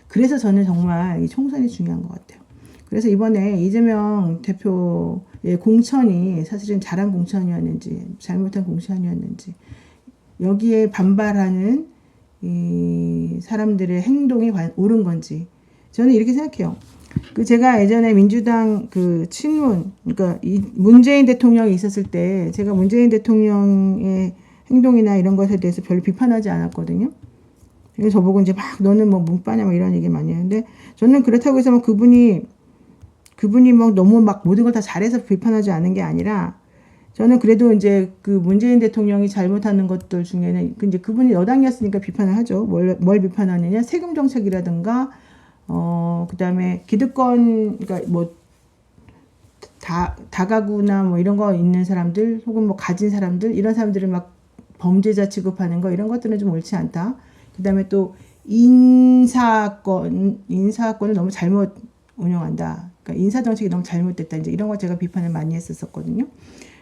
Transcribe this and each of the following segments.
그래서 저는 정말 이 총선이 중요한 것 같아요. 그래서 이번에 이재명 대표의 공천이 사실은 잘한 공천이었는지 잘못한 공천이었는지 여기에 반발하는 이 사람들의 행동이 옳은 건지 저는 이렇게 생각해요. 그 제가 예전에 민주당 그 친문, 그러니까 이 문재인 대통령이 있었을 때 제가 문재인 대통령의 행동이나 이런 것에 대해서 별로 비판하지 않았거든요. 그래서 저보고 이제 막 너는 뭐 문빠냐 뭐 이런 얘기 많이 했는데 저는 그렇다고 해서 뭐 그분이 막 너무 막 모든 걸 다 잘해서 비판하지 않은 게 아니라 저는 그래도 이제 그 문재인 대통령이 잘못하는 것들 중에는 이제 그분이 여당이었으니까 비판을 하죠. 뭘 비판하느냐? 세금 정책이라든가 그다음에 기득권, 그러니까 뭐 다가구나 뭐 이런 거 있는 사람들 혹은 뭐 가진 사람들 이런 사람들을 막 범죄자 취급하는 거 이런 것들은 좀 옳지 않다. 그다음에 또 인사권을 너무 잘못 운영한다. 그러니까 인사 정책이 너무 잘못됐다. 이제 이런 거 제가 비판을 많이 했었거든요.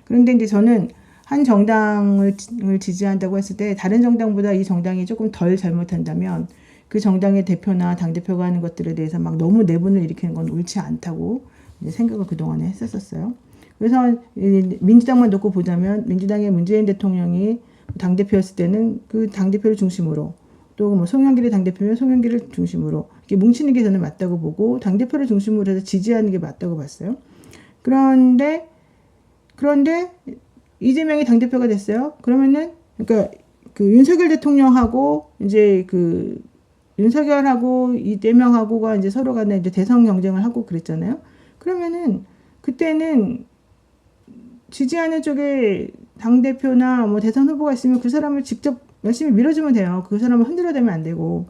그런데 이제 저는 한 정당을 지지한다고 했을 때 다른 정당보다 이 정당이 조금 덜 잘못한다면 그 정당의 대표나 당대표가 하는 것들에 대해서 막 너무 내분을 일으키는 건 옳지 않다고 생각을 그동안에 했었어요. 그래서 민주당만 놓고 보자면 민주당의 문재인 대통령이 당대표였을 때는 그 당대표를 중심으로 또 뭐 송영길의 당대표면 송영길을 중심으로 이렇게 뭉치는 게 저는 맞다고 보고 당대표를 중심으로 해서 지지하는 게 맞다고 봤어요. 그런데 이재명이 당대표가 됐어요. 그러면은 그러니까 그 윤석열 대통령하고 이제 그 윤석열하고 이재명하고가 이제 서로 간에 이제 대선 경쟁을 하고 그랬잖아요. 그러면은 그때는 지지하는 쪽에 당대표나 뭐 대선 후보가 있으면 그 사람을 직접 열심히 밀어주면 돼요. 그 사람을 흔들어대면 안 되고.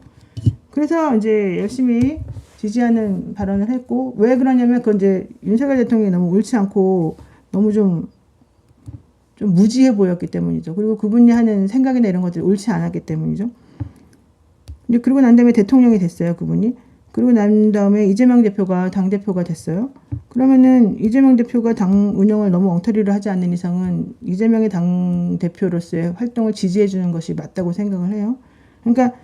그래서 이제 열심히 지지하는 발언을 했고, 왜 그러냐면 그건 이제 윤석열 대통령이 너무 옳지 않고 너무 좀 무지해 보였기 때문이죠. 그리고 그분이 하는 생각이나 이런 것들이 옳지 않았기 때문이죠. 근데 그러고 난 다음에 대통령이 됐어요, 그분이. 그리고 난 다음에 이재명 대표가 당대표가 됐어요. 그러면은 이재명 대표가 당 운영을 너무 엉터리로 하지 않는 이상은 이재명의 당대표로서의 활동을 지지해 주는 것이 맞다고 생각을 해요. 그러니까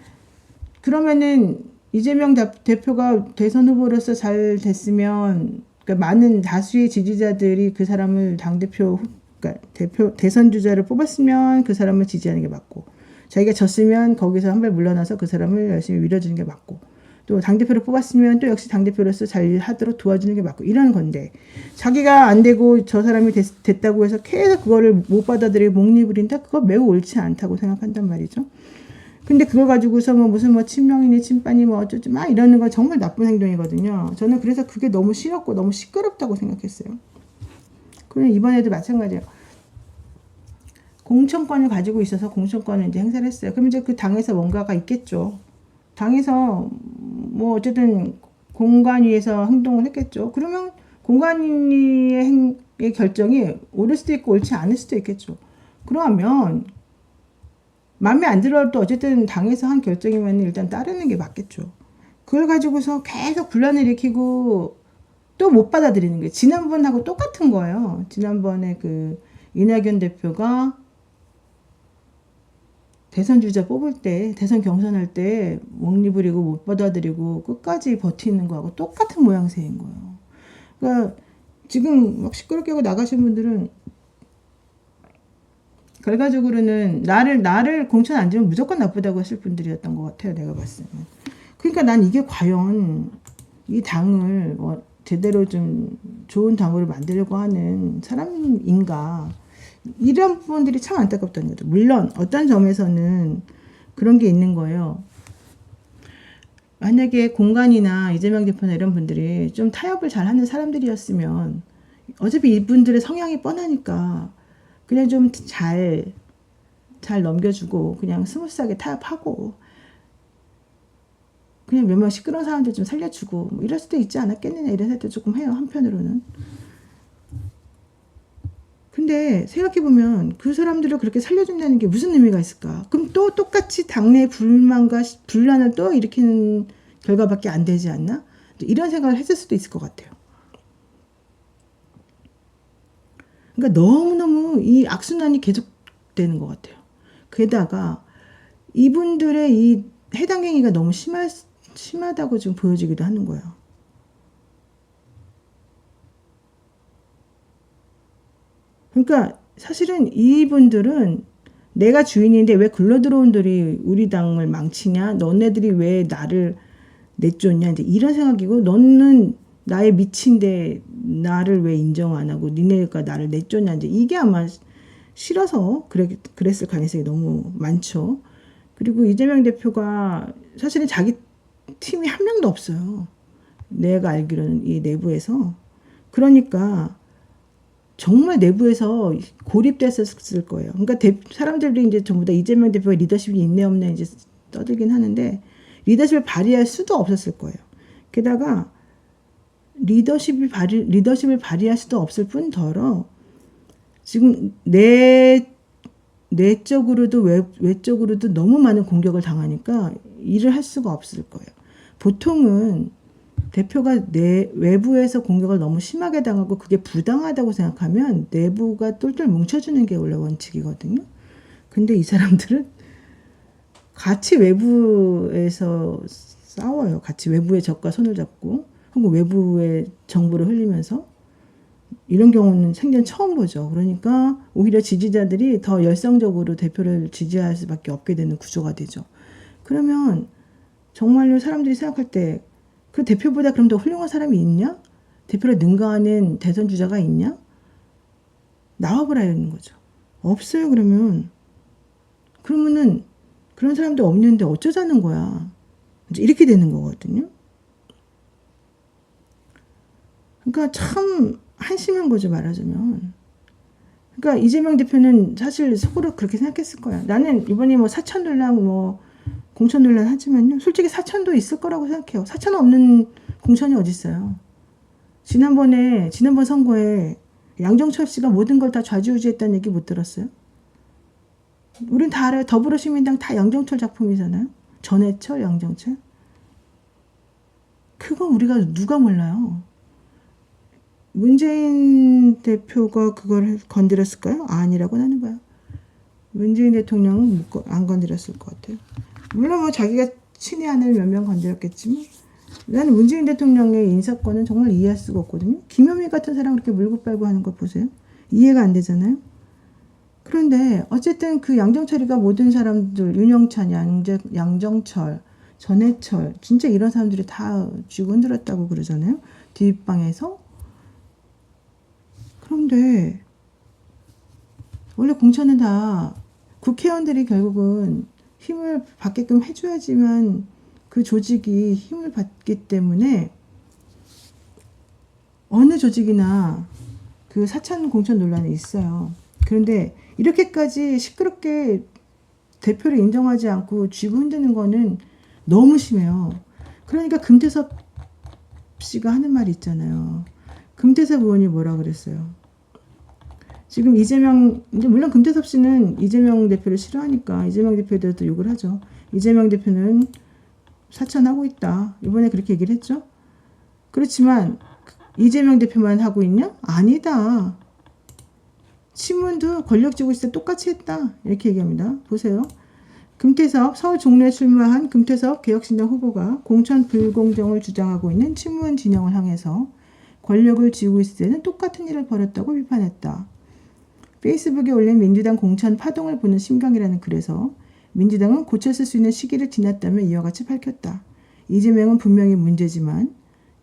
그러면은 이재명 대표가 대선 후보로서 잘 됐으면 그러니까 많은 다수의 지지자들이 그 사람을 당대표 그러니까 대선 주자를 뽑았으면 그 사람을 지지하는 게 맞고 자기가 졌으면 거기서 한 발 물러나서 그 사람을 열심히 밀어주는 게 맞고 또 당대표를 뽑았으면 또 역시 당대표로서 잘 하도록 도와주는 게 맞고 이런 건데 자기가 안 되고 저 사람이 됐다고 해서 계속 그거를 못 받아들이고 목리부린다? 그거 매우 옳지 않다고 생각한단 말이죠. 근데 그걸 가지고서 뭐 무슨 뭐 친명이니 친빠니 뭐 어쩌지 막 이러는 건 정말 나쁜 행동이거든요. 저는 그래서 그게 너무 싫었고 너무 시끄럽다고 생각했어요. 그냥 이번에도 마찬가지예요. 공천권을 가지고 있어서 공천권을 이제 행사를 했어요. 그럼 이제 그 당에서 뭔가가 있겠죠. 당에서 뭐 어쨌든 공관위에서 행동을 했겠죠. 그러면 공관위의 결정이 옳을 수도 있고 옳지 않을 수도 있겠죠. 그러면 마음에 안 들어도 어쨌든 당에서 한 결정이면 일단 따르는 게 맞겠죠. 그걸 가지고서 계속 분란을 일으키고 또 못 받아들이는 게 지난번하고 똑같은 거예요. 지난번에 그 이낙연 대표가 대선 주자 뽑을 때, 대선 경선할 때 목리 부리고 못 받아들이고 끝까지 버티는 거하고 똑같은 모양새인 거예요. 그러니까 지금 막 시끄럽게 하고 나가신 분들은 결과적으로는 나를 공천 안 주면 무조건 나쁘다고 했을 분들이었던 것 같아요. 내가 봤을 때는. 그러니까 난 이게 과연 이 당을 뭐 제대로 좀 좋은 당으로 만들려고 하는 사람인가. 이런 부분들이 참 안타깝다는 거죠. 물론 어떤 점에서는 그런 게 있는 거예요. 만약에 공간이나 이재명 대표나 이런 분들이 좀 타협을 잘하는 사람들이었으면 어차피 이분들의 성향이 뻔하니까 그냥 좀 잘 넘겨주고 그냥 스무스하게 타협하고 그냥 몇 명 시끄러운 사람들 좀 살려주고 뭐 이럴 수도 있지 않았겠느냐 이런 생각도 조금 해요. 한편으로는. 근데 생각해보면 그 사람들을 그렇게 살려준다는 게 무슨 의미가 있을까? 그럼 또 똑같이 당내 불만과 분란을 또 일으키는 결과밖에 안 되지 않나? 이런 생각을 했을 수도 있을 것 같아요. 그러니까 너무너무 이 악순환이 계속되는 것 같아요. 게다가 이분들의 이 해당 행위가 너무 심하다고 좀 보여지기도 하는 거예요. 그러니까 사실은 이분들은 내가 주인인데 왜 굴러들어온들이 우리 당을 망치냐? 너네들이 왜 나를 내쫓냐? 이제 이런 생각이고, 너는 나의 미친데 나를 왜 인정 안 하고 니네가 나를 내쫓냐? 이제 이게 아마 싫어서 그랬을 가능성이 너무 많죠. 그리고 이재명 대표가 사실은 자기 팀이 한 명도 없어요. 내가 알기로는 이 내부에서. 그러니까 정말 내부에서 고립됐었을 거예요. 그러니까 사람들이 이제 전부 다 이재명 대표가 리더십이 있네 없네 이제 떠들긴 하는데 리더십을 발휘할 수도 없었을 거예요. 게다가 리더십을 발휘할 수도 없을 뿐더러 지금 내적으로도 외적으로도 너무 많은 공격을 당하니까 일을 할 수가 없을 거예요. 보통은 대표가 외부에서 공격을 너무 심하게 당하고 그게 부당하다고 생각하면 내부가 똘똘 뭉쳐주는 게 원래 원칙이거든요. 근데 이 사람들은 같이 외부에서 싸워요. 같이 외부의 적과 손을 잡고 그리고 외부의 정보를 흘리면서 이런 경우는 생전 처음 보죠. 그러니까 오히려 지지자들이 더 열성적으로 대표를 지지할 수밖에 없게 되는 구조가 되죠. 그러면 정말로 사람들이 생각할 때 그 대표보다 그럼 더 훌륭한 사람이 있냐? 대표를 능가하는 대선 주자가 있냐? 나와보라는 거죠. 없어요. 그러면은 그런 사람도 없는데 어쩌자는 거야. 이렇게 되는 거거든요. 그러니까 참 한심한 거죠, 말하자면. 그러니까 이재명 대표는 사실 속으로 그렇게 생각했을 거야. 나는 이번에 뭐 사천 논란 공천 논란 하지만요. 솔직히 사천도 있을 거라고 생각해요. 사천 없는 공천이 어디 있어요. 지난번 선거에 양정철 씨가 모든 걸 다 좌지우지했다는 얘기 못 들었어요? 우린 다 알아요. 더불어시민당 다 양정철 작품이잖아요. 전해철, 양정철. 그거 우리가 누가 몰라요. 문재인 대표가 그걸 건드렸을까요? 아니라고 나는 봐요. 문재인 대통령은 안 건드렸을 것 같아요. 물론 뭐 자기가 친애하는 몇 명 건드렸겠지만 나는 문재인 대통령의 인사권은 정말 이해할 수가 없거든요. 김현미 같은 사람 그렇게 물고 빨고 하는 거 보세요. 이해가 안 되잖아요. 그런데 어쨌든 그 양정철이가 모든 사람들 윤영찬, 양정철, 전해철 진짜 이런 사람들이 다 쥐고 흔들었다고 그러잖아요. 뒷방에서. 그런데 원래 공천은 다 국회의원들이 결국은 힘을 받게끔 해줘야지만 그 조직이 힘을 받기 때문에 어느 조직이나 그 사천 공천 논란이 있어요. 그런데 이렇게까지 시끄럽게 대표를 인정하지 않고 쥐고 흔드는 거는 너무 심해요. 그러니까 금태섭 씨가 하는 말이 있잖아요. 금태섭 의원이 뭐라 그랬어요. 지금 물론 금태섭 씨는 이재명 대표를 싫어하니까 이재명 대표에 대해서 욕을 하죠. 이재명 대표는 사천하고 있다. 이번에 그렇게 얘기를 했죠. 그렇지만 이재명 대표만 하고 있냐? 아니다. 친문도 권력 쥐고 있을 때 똑같이 했다. 이렇게 얘기합니다. 보세요. 금태섭, 서울 종로에 출마한 금태섭 개혁신당 후보가 공천 불공정을 주장하고 있는 친문 진영을 향해서 권력을 쥐고 있을 때는 똑같은 일을 벌였다고 비판했다. 페이스북에 올린 민주당 공천 파동을 보는 심경이라는 글에서 민주당은 고쳤을 수 있는 시기를 지났다며 이와 같이 밝혔다. 이재명은 분명히 문제지만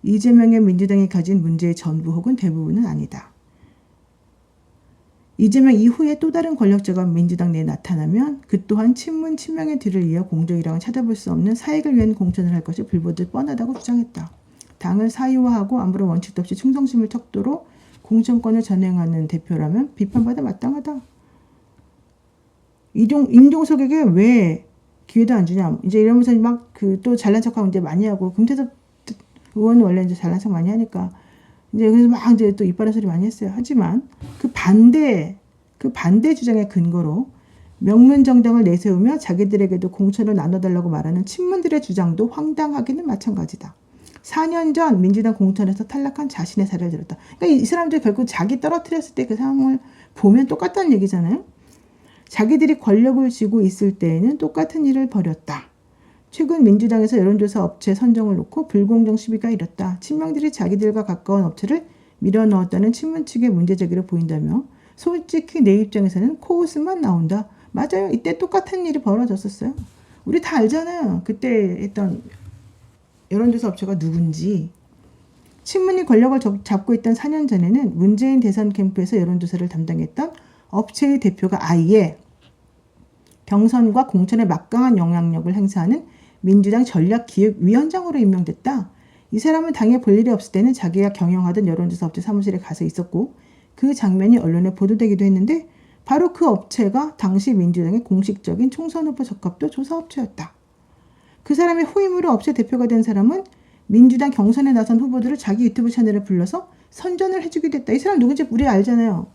이재명의 민주당이 가진 문제의 전부 혹은 대부분은 아니다. 이재명 이후에 또 다른 권력자가 민주당 내에 나타나면 그 또한 친문 친명의 뒤를 이어 공정이랑은 찾아볼 수 없는 사익을 위한 공천을 할 것이 불보듯 뻔하다고 주장했다. 당을 사유화하고 아무런 원칙도 없이 충성심을 척도로 공천권을 전행하는 대표라면 비판받아 마땅하다. 임종석에게 왜 기회도 안 주냐. 이제 이러면서 막 또 잘난 척하고 이제 많이 하고 금태섭 의원은 원래 이제 잘난 척 많이 하니까 이제 그래서 막 이제 또 이빨의 소리 많이 했어요. 하지만 그 반대 주장의 근거로 명문 정당을 내세우며 자기들에게도 공천을 나눠달라고 말하는 친문들의 주장도 황당하기는 마찬가지다. 4년 전 민주당 공천에서 탈락한 자신의 사례를 들었다. 그러니까 이 사람들이 결국 자기 떨어뜨렸을 때 그 상황을 보면 똑같다는 얘기잖아요. 자기들이 권력을 쥐고 있을 때에는 똑같은 일을 벌였다. 최근 민주당에서 여론조사 업체 선정을 놓고 불공정 시비가 일었다. 친명들이 자기들과 가까운 업체를 밀어넣었다는 친문 측의 문제 제기를 보인다며 솔직히 내 입장에서는 코웃음만 나온다. 맞아요. 이때 똑같은 일이 벌어졌었어요. 우리 다 알잖아요. 그때 했던 여론조사 업체가 누군지. 친문이 권력을 잡고 있던 4년 전에는 문재인 대선 캠프에서 여론조사를 담당했던 업체의 대표가 아예 경선과 공천에 막강한 영향력을 행사하는 민주당 전략기획위원장으로 임명됐다. 이 사람은 당에 볼 일이 없을 때는 자기가 경영하던 여론조사 업체 사무실에 가서 있었고 그 장면이 언론에 보도되기도 했는데 바로 그 업체가 당시 민주당의 공식적인 총선 후보 적합도 조사업체였다. 그 사람의 후임으로 업체 대표가 된 사람은 민주당 경선에 나선 후보들을 자기 유튜브 채널에 불러서 선전을 해주기도 했다. 이 사람 누군지 우리 알잖아요.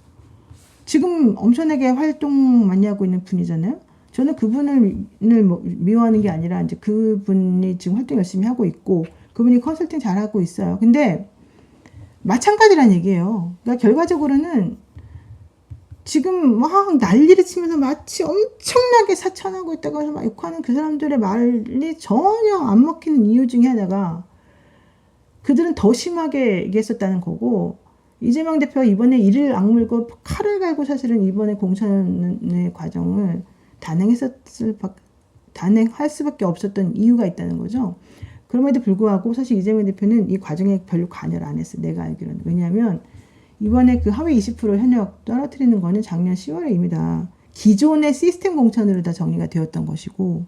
지금 엄청나게 활동 많이 하고 있는 분이잖아요. 저는 그분을 미워하는 게 아니라 이제 그분이 지금 활동 열심히 하고 있고 그분이 컨설팅 잘하고 있어요. 근데 마찬가지란 얘기예요. 그러니까 결과적으로는 지금 막 난리를 치면서 마치 엄청나게 사천하고 있다고 해서 막 욕하는 그 사람들의 말이 전혀 안 먹히는 이유 중에 하나가 그들은 더 심하게 얘기했었다는 거고 이재명 대표가 이번에 이를 악물고 칼을 갈고 사실은 이번에 공천의 과정을 단행할 수밖에 없었던 이유가 있다는 거죠. 그럼에도 불구하고 사실 이재명 대표는 이 과정에 별로 관여를 안 했어요. 내가 알기로는. 왜냐하면 이번에 그 하위 20% 현역 떨어뜨리는 거는 작년 10월에 이미 다 기존의 시스템 공천으로 다 정리가 되었던 것이고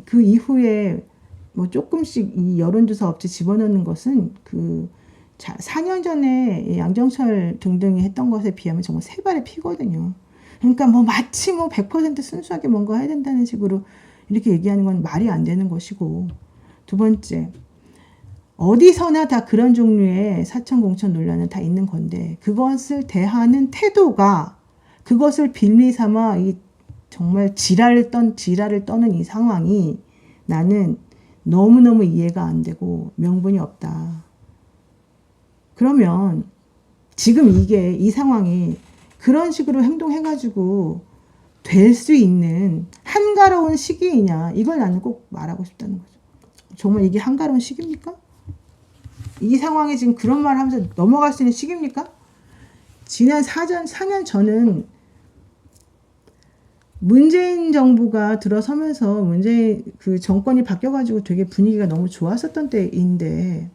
그 이후에 뭐 조금씩 이 여론조사 업체 집어넣는 것은 그 4년 전에 양정철 등등이 했던 것에 비하면 정말 세 발의 피거든요. 그러니까 뭐 마치 뭐 100% 순수하게 뭔가 해야 된다는 식으로 이렇게 얘기하는 건 말이 안 되는 것이고 두 번째 어디서나 다 그런 종류의 사천 공천 논란은 다 있는 건데 그것을 대하는 태도가 그것을 빌미 삼아 이 정말 지랄을 떠는 이 상황이 나는 너무너무 이해가 안 되고 명분이 없다. 그러면 지금 이 상황이 그런 식으로 행동해가지고 될 수 있는 한가로운 시기이냐 이걸 나는 꼭 말하고 싶다는 거죠. 정말 이게 한가로운 시기입니까? 이 상황에 지금 그런 말 하면서 넘어갈 수 있는 시기입니까? 지난 4년 전은 문재인 정부가 들어서면서 문재인 그 정권이 바뀌어가지고 되게 분위기가 너무 좋았었던 때인데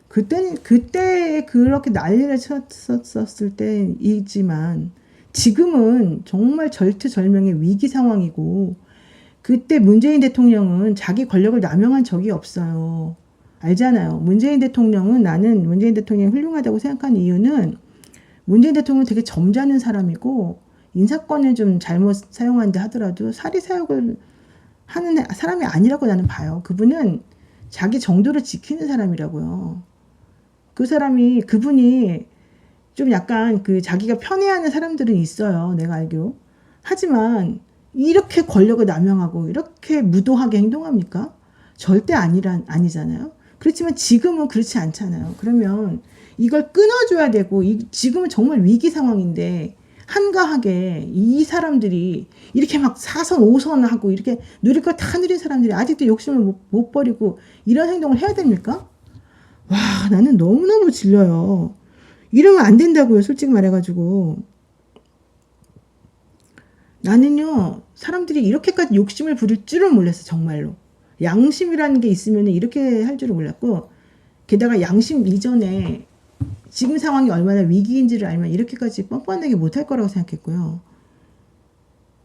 그때 그렇게 난리를 쳤었을 때이지만 지금은 정말 절체절명의 위기 상황이고 그때 문재인 대통령은 자기 권력을 남용한 적이 없어요. 알잖아요. 문재인 대통령은 나는 문재인 대통령이 훌륭하다고 생각하는 이유는 문재인 대통령은 되게 점잖은 사람이고 인사권을 좀 잘못 사용한다 하더라도 사리사욕을 하는 사람이 아니라고 나는 봐요. 그분은 자기 정도를 지키는 사람이라고요. 그분이 좀 약간 그 자기가 편애하는 사람들은 있어요. 내가 알기로. 하지만 이렇게 권력을 남용하고 이렇게 무도하게 행동합니까? 절대 아니잖아요. 그렇지만 지금은 그렇지 않잖아요. 그러면 이걸 끊어줘야 되고 지금은 정말 위기 상황인데 한가하게 이 사람들이 이렇게 막 4선 5선 하고 이렇게 누릴 거 다 누린 사람들이 아직도 욕심을 못 버리고 이런 행동을 해야 됩니까? 와, 나는 너무너무 질려요. 이러면 안 된다고요. 솔직히 말해가지고. 나는요, 사람들이 이렇게까지 욕심을 부릴 줄은 몰랐어, 정말로. 양심이라는 게 있으면 이렇게 할 줄은 몰랐고, 게다가 양심 이전에 지금 상황이 얼마나 위기인지를 알면 이렇게까지 뻔뻔하게 못할 거라고 생각했고요.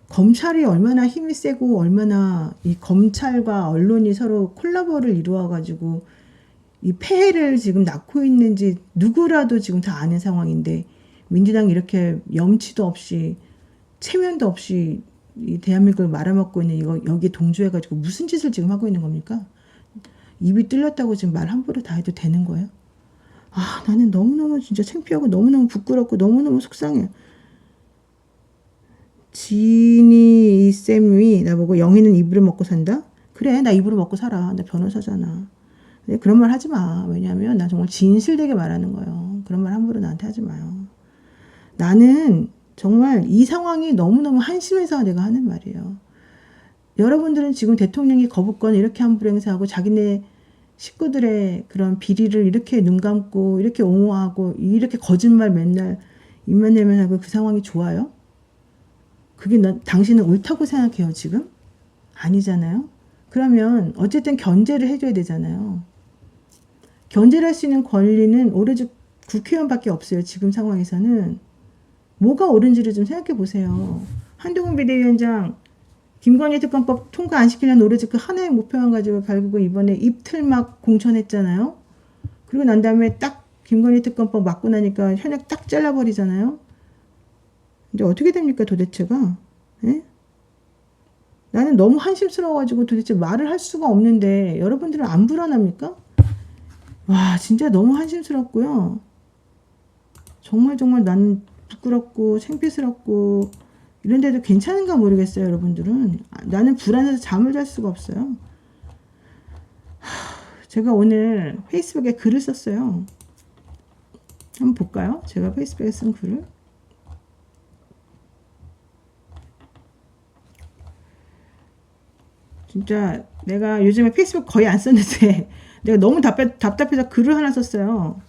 검찰이 얼마나 힘이 세고 얼마나 이 검찰과 언론이 서로 콜라보를 이루어가지고 이 폐해를 지금 낳고 있는지 누구라도 지금 다 아는 상황인데 민주당이 이렇게 염치도 없이 체면도 없이 이 대한민국을 말아먹고 있는 이거 여기에 동조해가지고 무슨 짓을 지금 하고 있는 겁니까? 입이 뚫렸다고 지금 말 함부로 다 해도 되는 거예요? 아, 나는 너무너무 진짜 창피하고 너무너무 부끄럽고 너무너무 속상해. 진이 쌤이 나보고 영희는 입으로 먹고 산다? 그래, 나 입으로 먹고 살아. 나 변호사잖아. 근데 그런 말 하지 마. 왜냐면 나 정말 진실되게 말하는 거예요. 그런 말 함부로 나한테 하지 마요. 나는 정말 이 상황이 너무너무 한심해서 내가 하는 말이에요. 여러분들은 지금 대통령이 거부권 이렇게 함부로 행사하고 자기네 식구들의 그런 비리를 이렇게 눈 감고 이렇게 옹호하고 이렇게 거짓말 맨날 입만 내면 하고 그 상황이 좋아요? 그게 당신은 옳다고 생각해요 지금? 아니잖아요. 그러면 어쨌든 견제를 해줘야 되잖아요. 견제를 할 수 있는 권리는 오로지 국회의원밖에 없어요. 지금 상황에서는. 뭐가 옳은지를 좀 생각해 보세요. 한동훈 비대위원장 김건희 특검법 통과 안 시키려는 오로지 그 하나의 목표만 가지고 결국은 이번에 입틀막 공천했잖아요. 그리고 난 다음에 딱 김건희 특검법 맞고 나니까 현역 딱 잘라버리잖아요. 이제 어떻게 됩니까 도대체가? 예? 나는 너무 한심스러워가지고 도대체 말을 할 수가 없는데 여러분들은 안 불안합니까? 와 진짜 너무 한심스럽고요. 정말 나는 부끄럽고 창피스럽고 이런데도 괜찮은가 모르겠어요. 여러분들은. 나는 불안해서 잠을 잘 수가 없어요. 제가 오늘 페이스북에 글을 썼어요. 한번 볼까요? 제가 페이스북에 쓴 글을. 진짜 내가 요즘에 페이스북 거의 안 썼는데 내가 너무 답답해서 글을 하나 썼어요.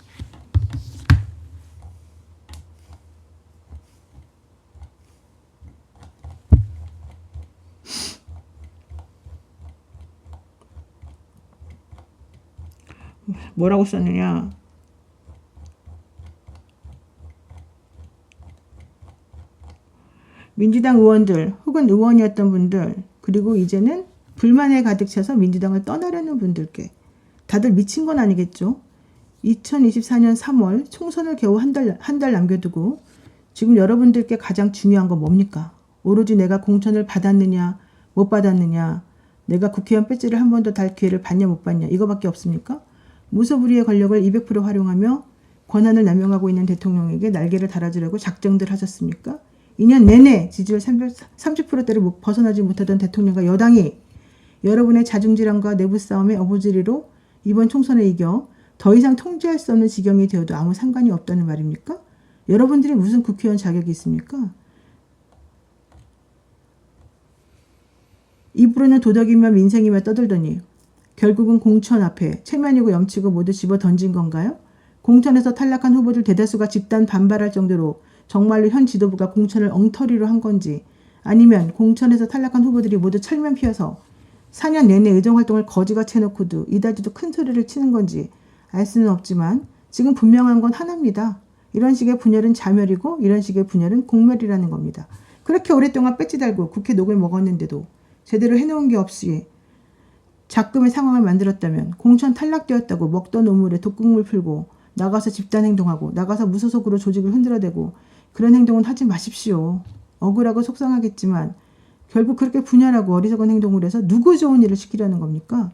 뭐라고 썼느냐. 민주당 의원들 혹은 의원이었던 분들 그리고 이제는 불만에 가득 차서 민주당을 떠나려는 분들께 다들 미친 건 아니겠죠. 2024년 3월 총선을 겨우 한 달 남겨두고 지금 여러분들께 가장 중요한 건 뭡니까? 오로지 내가 공천을 받았느냐 못 받았느냐 내가 국회의원 배지를 한 번 더 달 기회를 받냐 못 받냐 이거밖에 없습니까? 무소불위의 권력을 200% 활용하며 권한을 남용하고 있는 대통령에게 날개를 달아주려고 작정들 하셨습니까? 2년 내내 지지율 30%대를 벗어나지 못하던 대통령과 여당이 여러분의 자중질환과 내부 싸움의 어부지리로 이번 총선에 이겨 더 이상 통제할 수 없는 지경이 되어도 아무 상관이 없다는 말입니까? 여러분들이 무슨 국회의원 자격이 있습니까? 입으로는 도덕이며 민생이며 떠들더니 결국은 공천 앞에 체면이고 염치고 모두 집어 던진 건가요? 공천에서 탈락한 후보들 대다수가 집단 반발할 정도로 정말로 현 지도부가 공천을 엉터리로 한 건지 아니면 공천에서 탈락한 후보들이 모두 철면 피워서 4년 내내 의정활동을 거지같이 해놓고도 이다지도 큰 소리를 치는 건지 알 수는 없지만 지금 분명한 건 하나입니다. 이런 식의 분열은 자멸이고 이런 식의 분열은 공멸이라는 겁니다. 그렇게 오랫동안 배지 달고 국회 녹을 먹었는데도 제대로 해놓은 게 없이 작금의 상황을 만들었다면 공천 탈락되었다고 먹던 우물에 독극물 풀고 나가서 집단행동하고 나가서 무소속으로 조직을 흔들어대고 그런 행동은 하지 마십시오. 억울하고 속상하겠지만 결국 그렇게 분열하고 어리석은 행동을 해서 누구 좋은 일을 시키려는 겁니까?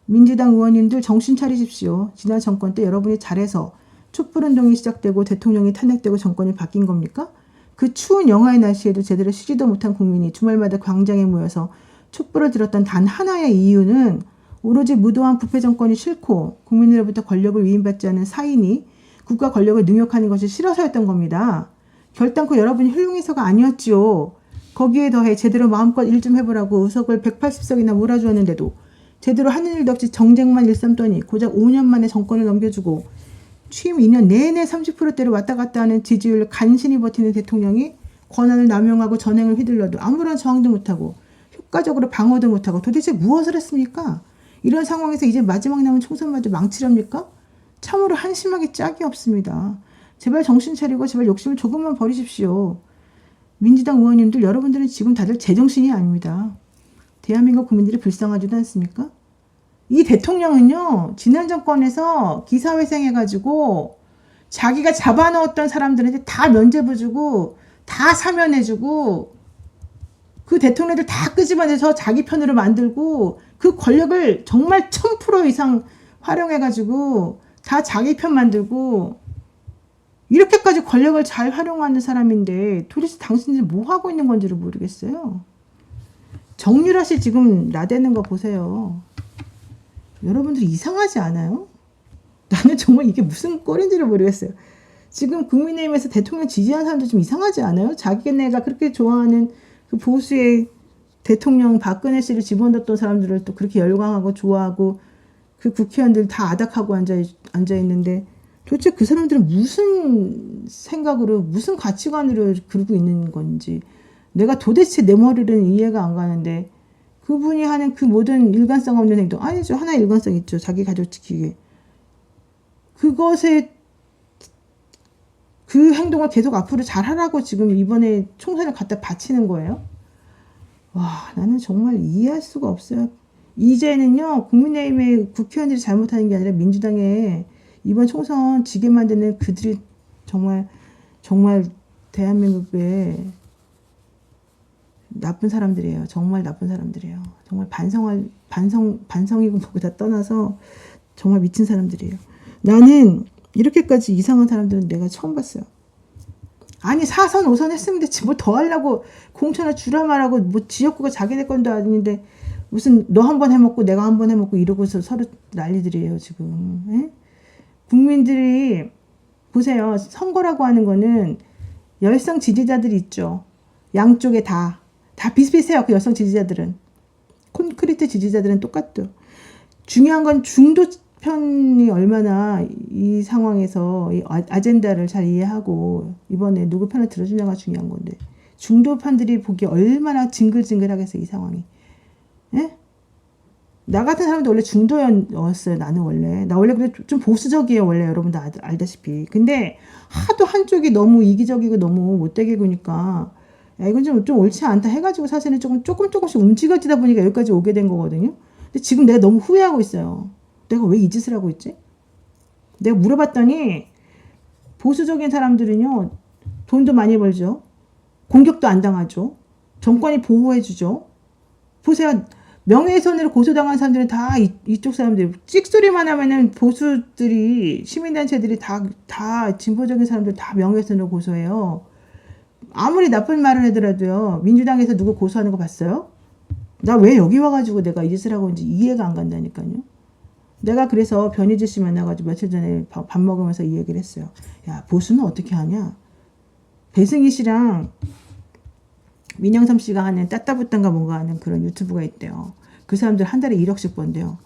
민주당 의원님들 정신 차리십시오. 지난 정권 때 여러분이 잘해서 촛불운동이 시작되고 대통령이 탄핵되고 정권이 바뀐 겁니까? 그 추운 영하의 날씨에도 제대로 쉬지도 못한 국민이 주말마다 광장에 모여서 촛불을 들었던 단 하나의 이유는 오로지 무도한 부패 정권이 싫고 국민으로부터 권력을 위임받지 않은 사인이 국가 권력을 능욕하는 것이 싫어서였던 겁니다. 결단코 여러분이 훌륭해서가 아니었지요. 거기에 더해 제대로 마음껏 일 좀 해보라고 의석을 180석이나 몰아주었는데도 제대로 하는 일도 없이 정쟁만 일삼더니 고작 5년 만에 정권을 넘겨주고 취임 2년 내내 30%대로 왔다 갔다 하는 지지율을 간신히 버티는 대통령이 권한을 남용하고 전행을 휘둘러도 아무런 저항도 못하고 효과적으로 방어도 못하고 도대체 무엇을 했습니까? 이런 상황에서 이제 마지막 남은 총선마저 망치렵니까? 참으로 한심하게 짝이 없습니다. 제발 정신 차리고 제발 욕심을 조금만 버리십시오. 민주당 의원님들 여러분들은 지금 다들 제정신이 아닙니다. 대한민국 국민들이 불쌍하지도 않습니까? 이 대통령은요 지난 정권에서 기사회생해가지고 자기가 잡아넣었던 사람들한테 다 면죄부 주고 다 사면해주고 그 대통령들 다 끄집어내서 자기 편으로 만들고 그 권력을 정말 1000% 이상 활용해가지고 다 자기 편 만들고 이렇게까지 권력을 잘 활용하는 사람인데 도대체 당신들이 뭐 하고 있는 건지를 모르겠어요. 정유라 씨 지금 나대는 거 보세요. 여러분들 이상하지 않아요? 나는 정말 이게 무슨 꼴인지를 모르겠어요. 지금 국민의힘에서 대통령 지지하는 사람들 좀 이상하지 않아요? 자기네가 그렇게 좋아하는 그 보수의 대통령 박근혜 씨를 집어넣었던 사람들을 또 그렇게 열광하고 좋아하고 그 국회의원들 다 아닥하고 앉아 있는데 도대체 그 사람들은 무슨 생각으로 무슨 가치관으로 그러고 있는 건지 내가 도대체 내 머리는 이해가 안 가는데 그분이 하는 그 모든 일관성 없는 행동 아니죠. 하나의 일관성 있죠. 자기 가족 지키기 그것에 그 행동을 계속 앞으로 잘하라고 지금 이번에 총선을 갖다 바치는 거예요. 와 나는 정말 이해할 수가 없어요. 이제는요 국민의힘의 국회의원들이 잘못하는 게 아니라 민주당에 이번 총선 지게 만드는 그들이 정말 대한민국의 나쁜 사람들이에요. 정말 나쁜 사람들이에요. 정말 반성이고 뭐다 떠나서 정말 미친 사람들이에요. 나는 이렇게까지 이상한 사람들은 내가 처음 봤어요. 아니 4선 5선 했으면 됐지 뭐 더 하려고 공천을 주라 말하고 뭐 지역구가 자기네 건도 아닌데 무슨 너 한 번 해먹고 내가 한 번 해먹고 이러고서 서로 난리들이에요 지금. 에? 국민들이 보세요. 선거라고 하는 거는 열성 지지자들이 있죠. 양쪽에 다 비슷비슷해요. 그 열성 지지자들은. 콘크리트 지지자들은 똑같죠. 중요한 건 중도 편이 얼마나 이 상황에서 이 아젠다를 잘 이해하고 이번에 누구 편을 들어주냐가 중요한 건데 중도편들이 보기 얼마나 징글징글하겠어요. 이 상황이. 예? 나 같은 사람도 원래 중도였어요. 나는 원래. 나 원래 그래 좀 보수적이에요. 원래 여러분도 알다시피. 근데 하도 한쪽이 너무 이기적이고 너무 못되게 구니까 야 이건 좀 옳지 않다 해가지고 사실은 조금씩 움직여지다 보니까 여기까지 오게 된 거거든요. 근데 지금 내가 너무 후회하고 있어요. 내가 왜 이 짓을 하고 있지? 내가 물어봤더니 보수적인 사람들은요. 돈도 많이 벌죠. 공격도 안 당하죠. 정권이 보호해주죠. 보세요. 명예훼손으로 고소당한 사람들은 다 이쪽 사람들. 찍소리만 하면은 보수들이 시민단체들이 다 진보적인 사람들 다 명예훼손으로 고소해요. 아무리 나쁜 말을 하더라도요. 민주당에서 누구 고소하는 거 봤어요? 나 왜 여기 와가지고 내가 이 짓을 하고 있는지 이해가 안 간다니까요. 내가 그래서 변희재 씨 만나가지고 며칠 전에 밥 먹으면서 이 얘기를 했어요. 야 보수는 어떻게 하냐. 배승희 씨랑 민영삼 씨가 하는 따따붙단가 뭔가 하는 그런 유튜브가 있대요. 그 사람들 한 달에 1억씩 번대요.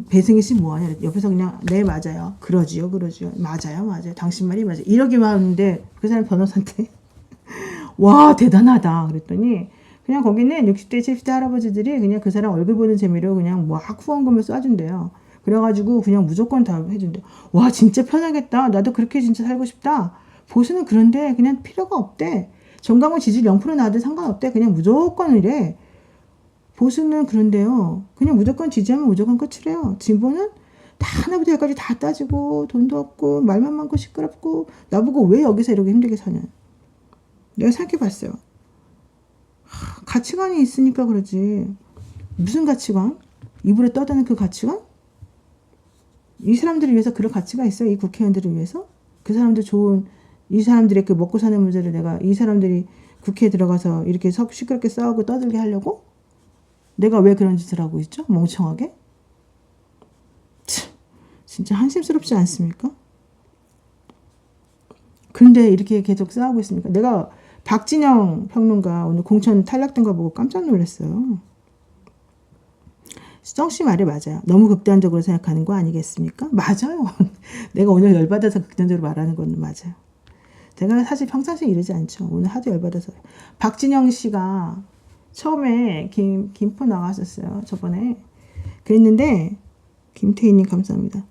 배승희 씨 뭐하냐. 옆에서 그냥 네 맞아요. 그러지요. 맞아요. 당신 말이 맞아요. 1억이만 하는데 그 사람 변호사한테 와 대단하다 그랬더니 그냥 거기는 60대 70대 할아버지들이 그냥 그 사람 얼굴 보는 재미로 그냥 막 후원금을 쏴준대요. 그래가지고 그냥 무조건 다 해준대요. 와 진짜 편하겠다. 나도 그렇게 진짜 살고 싶다. 보수는 그런데 그냥 필요가 없대. 정강훈 지지율 0% 나와도 상관없대. 그냥 무조건 이래. 보수는 그런데요. 그냥 무조건 지지하면 무조건 끝이래요. 진보는 다 하나부터 열까지 다 따지고 돈도 없고 말만 많고 시끄럽고 나보고 왜 여기서 이렇게 힘들게 사냐. 내가 생각해봤어요. 가치관이 있으니까 그러지. 무슨 가치관? 입으로 떠드는 그 가치관? 이 사람들을 위해서 그런 가치가 있어요. 이 국회의원들을 위해서? 그 사람들 좋은 이 사람들의 그 먹고 사는 문제를 내가 이 사람들이 국회에 들어가서 이렇게 시끄럽게 싸우고 떠들게 하려고? 내가 왜 그런 짓을 하고 있죠? 멍청하게? 진짜 한심스럽지 않습니까? 그런데 이렇게 계속 싸우고 있습니까? 내가 박진영 평론가 오늘 공천 탈락된 거 보고 깜짝 놀랐어요. 정씨 말이 맞아요. 너무 극단적으로 생각하는 거 아니겠습니까? 맞아요. 내가 오늘 열받아서 극단적으로 말하는 건 맞아요. 제가 사실 평상시에 이러지 않죠. 오늘 하도 열받아서. 박진영 씨가 처음에 김포 나갔었어요. 저번에. 그랬는데 김태희님 감사합니다.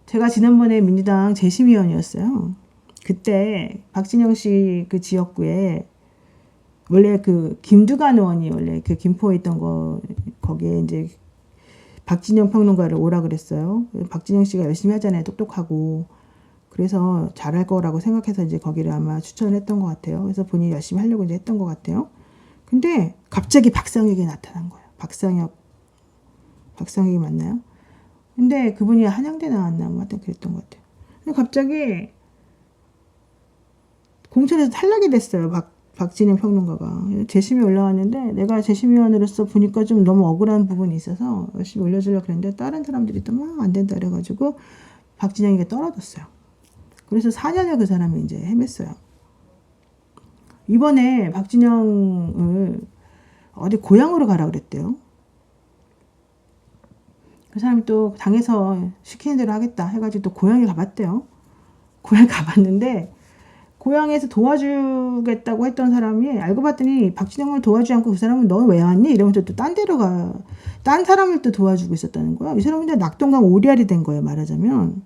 제가 지난번에 민주당 재심위원이었어요. 그때 박진영 씨 그 지역구에 원래 그 김두관 의원이 원래 그 김포에 있던 거기에 이제 박진영 평론가를 오라 그랬어요. 박진영 씨가 열심히 하잖아요. 똑똑하고. 그래서 잘할 거라고 생각해서 이제 거기를 아마 추천을 했던 것 같아요. 그래서 본인이 열심히 하려고 이제 했던 것 같아요. 근데 갑자기 박상혁이 나타난 거예요. 박상혁이 맞나요? 근데 그분이 한양대 나왔나 뭐 하여튼 그랬던 것 같아요. 근데 갑자기 공천에서 탈락이 됐어요. 박진영 평론가가. 재심이 올라왔는데 내가 재심위원으로서 보니까 좀 너무 억울한 부분이 있어서 열심히 올려주려고 그랬는데 다른 사람들이 또 막 안 된다 그래가지고 박진영이가 떨어졌어요. 그래서 4년을 그 사람이 이제 헤맸어요. 이번에 박진영을 어디 고향으로 가라 그랬대요. 그 사람이 또 당에서 시키는 대로 하겠다 해가지고 또 고향에 가봤대요. 고향에 가봤는데 고향에서 도와주겠다고 했던 사람이 알고 봤더니 박진영을 도와주지 않고 그 사람은 너 왜 왔니? 이러면서 또 딴 데로 딴 사람을 또 도와주고 있었다는 거야. 이 사람은 이제 낙동강 오리알이 된 거예요, 말하자면.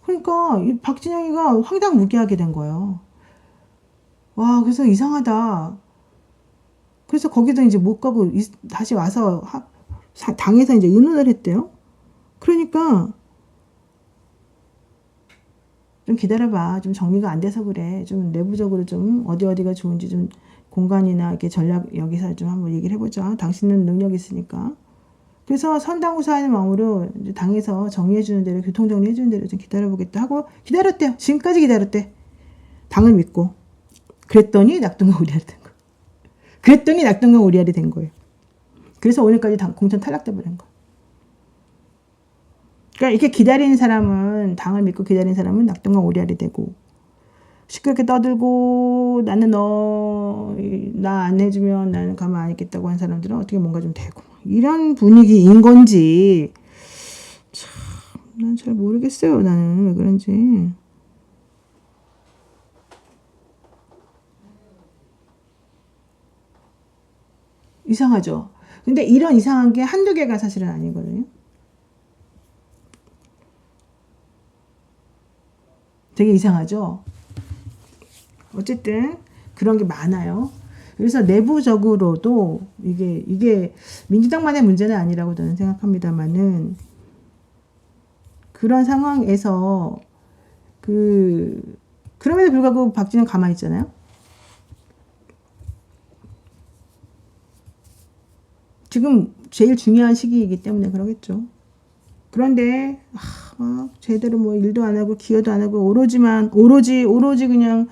그러니까 이 박진영이가 황당무계하게 된 거예요. 와, 그래서 이상하다. 그래서 거기도 이제 못 가고 다시 와서 당에서 이제 의논을 했대요. 그러니까 좀 기다려봐. 좀 정리가 안 돼서 그래. 좀 내부적으로 좀 어디가 좋은지 좀 공간이나 이렇게 전략 여기서 좀 한번 얘기를 해보자. 당신은 능력이 있으니까. 그래서 선당후사하는 마음으로 이제 당에서 정리해주는 대로 교통정리해주는 대로 좀 기다려보겠다 하고 기다렸대요. 지금까지 기다렸대. 당을 믿고. 그랬더니 낙동강 오리알이 된 거예요. 그랬더니 낙동강 오리알이 된 거예요. 그래서 오늘까지 공천 탈락돼 버린 거예요. 그러니까 이렇게 기다리는 사람은 당을 믿고 기다리는 사람은 낙동강 오리알이 되고 시끄럽게 떠들고 나는 나 안 해주면 나는 가만 안 있겠다고 하는 사람들은 어떻게 뭔가 좀 되고 이런 분위기인 건지 참 난 잘 모르겠어요. 나는 왜 그런지. 이상하죠. 근데 이런 이상한 게 한두 개가 사실은 아니거든요. 되게 이상하죠. 어쨌든 그런 게 많아요. 그래서 내부적으로도 이게 민주당만의 문제는 아니라고 저는 생각합니다만은 그런 상황에서 그럼에도 불구하고 박진영 가만히 있잖아요. 지금 제일 중요한 시기이기 때문에 그러겠죠. 그런데 막 제대로 뭐 일도 안 하고 기여도 안 하고 오로지 그냥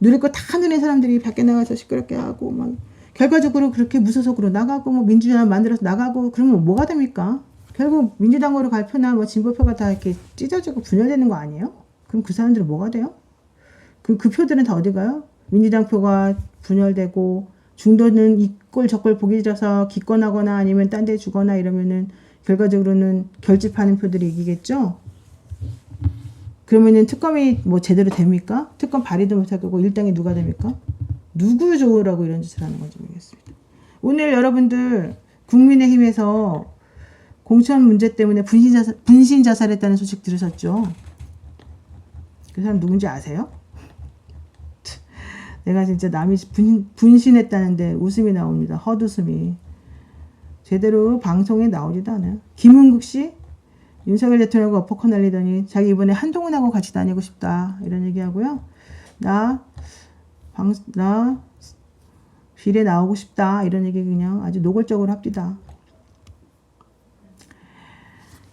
누릴 거 다 누린 사람들이 밖에 나가서 시끄럽게 하고 막 결과적으로 그렇게 무소속으로 나가고 뭐 민주당 만들어서 나가고 그러면 뭐가 됩니까? 결국 민주당으로 갈 표나 뭐 진보표가 다 이렇게 찢어지고 분열되는 거 아니에요? 그럼 그 사람들은 뭐가 돼요? 그 표들은 다 어디 가요? 민주당 표가 분열되고 중도는 이꼴 저꼴 보기 져서 기권하거나 아니면 딴 데 주거나 이러면은 결과적으로는 결집하는 표들이 이기겠죠? 그러면은 특검이 뭐 제대로 됩니까? 특검 발의도 못하고 일당이 누가 됩니까? 누구 좋으라고 이런 짓을 하는 건지 모르겠습니다. 오늘 여러분들 국민의힘에서 공천 문제 때문에 분신 자살했다는 소식 들으셨죠? 그 사람 누군지 아세요? 내가 진짜 남이 분신했다는데 웃음이 나옵니다. 헛웃음이. 제대로 방송에 나오지도 않아요. 김은국 씨? 윤석열 대통령하고 어퍼컷 날리더니 자기 이번에 한동훈하고 같이 다니고 싶다. 이런 얘기하고요. 나 비례 나오고 싶다. 이런 얘기 그냥 아주 노골적으로 합디다.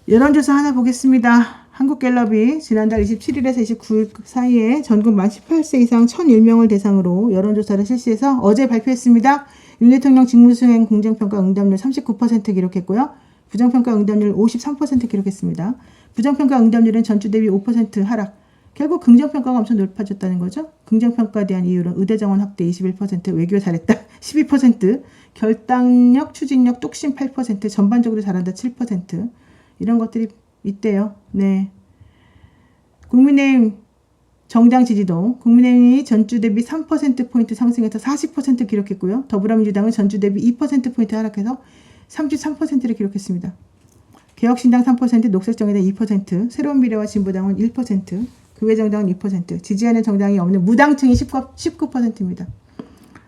여론조사 하나 보겠습니다. 한국갤럽이 지난달 27일에서 29일 사이에 전국 만 18세 이상 1001명을 대상으로 여론조사를 실시해서 어제 발표했습니다. 윤 대통령 직무수행 긍정평가 응답률 39% 기록했고요. 부정평가 응답률 53% 기록했습니다. 부정평가 응답률은 전주 대비 5% 하락. 결국 긍정평가가 엄청 높아졌다는 거죠. 긍정평가에 대한 이유는 의대정원 확대 21%, 외교 잘했다 12%, 결단력, 추진력, 뚝심 8%, 전반적으로 잘한다 7%. 이런 것들이 있대요. 네. 국민의힘 정당 지지도 국민의힘이 전주 대비 3%포인트 상승해서 40% 기록했고요. 더불어민주당은 전주 대비 2%포인트 하락해서 33%를 기록했습니다. 개혁신당 3%, 녹색정의당 2%, 새로운 미래와 진보당은 1%, 교회정당은 2%, 지지하는 정당이 없는 무당층이 19%입니다.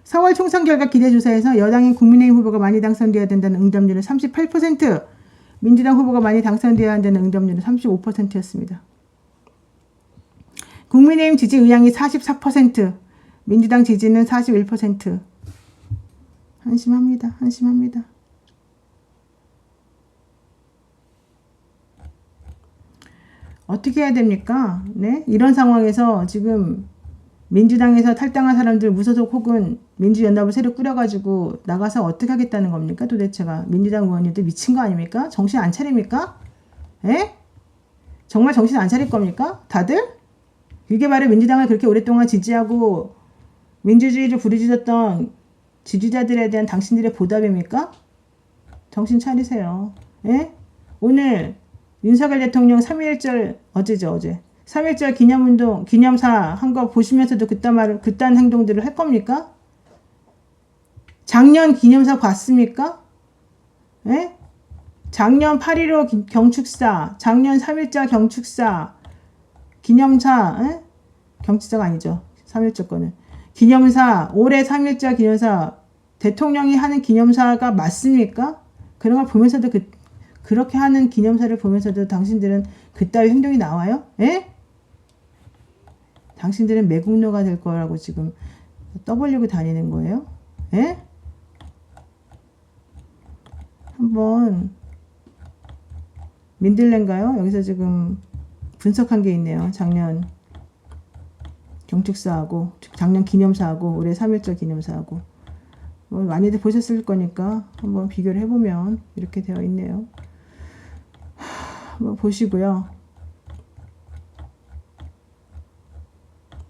4월 총선 결과 기대조사에서 여당인 국민의힘 후보가 많이 당선되어야 된다는 응답률은 38%, 민주당 후보가 많이 당선되어야 한다는 응답률은 35%였습니다. 국민의힘 지지 의향이 44%, 민주당 지지는 41%. 한심합니다. 한심합니다. 어떻게 해야 됩니까? 네? 이런 상황에서 지금 민주당에서 탈당한 사람들 무소속 혹은 민주연합을 새로 꾸려가지고 나가서 어떻게 하겠다는 겁니까? 도대체가 민주당 의원님들 미친 거 아닙니까? 정신 안 차립니까? 에? 정말 정신 안 차릴 겁니까? 다들? 이게 바로 민주당을 그렇게 오랫동안 지지하고 민주주의를 부르짖었던 지지자들에 대한 당신들의 보답입니까? 정신 차리세요. 예? 오늘 윤석열 대통령 3.1절 어제죠, 어제. 3.1절 기념운동, 기념사 한 거 보시면서도 그딴 행동들을 할 겁니까? 작년 기념사 봤습니까? 예? 작년 8.15 경축사, 작년 3.1절 경축사, 기념사, 예? 경축사가 아니죠. 3.1절 거는. 기념사, 올해 3.1절 기념사, 대통령이 하는 기념사가 맞습니까? 그런 걸 보면서도 그렇게 하는 기념사를 보면서도 당신들은 그따위 행동이 나와요? 예? 당신들은 매국노가 될 거라고 지금 떠벌리고 다니는 거예요? 예? 한번 민들레인가요? 여기서 지금 분석한 게 있네요. 작년 경축사하고 작년 기념사하고 올해 3.1절 기념사하고 뭐 많이들 보셨을 거니까 한번 비교를 해보면 이렇게 되어 있네요. 한번 보시고요.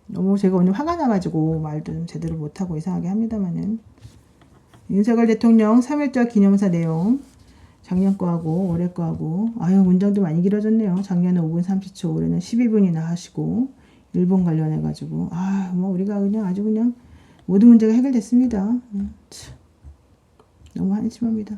너무 제가 오늘 화가 나가지고 말도 좀 제대로 못하고 이상하게 합니다만은 윤석열 대통령 3.1절 기념사 내용 작년 거하고 올해 거하고 아유 문장도 많이 길어졌네요. 작년에 5분 30초 올해는 12분이나 하시고 일본 관련해 가지고 뭐 우리가 그냥 아주 그냥 모든 문제가 해결됐습니다. 너무 한심합니다.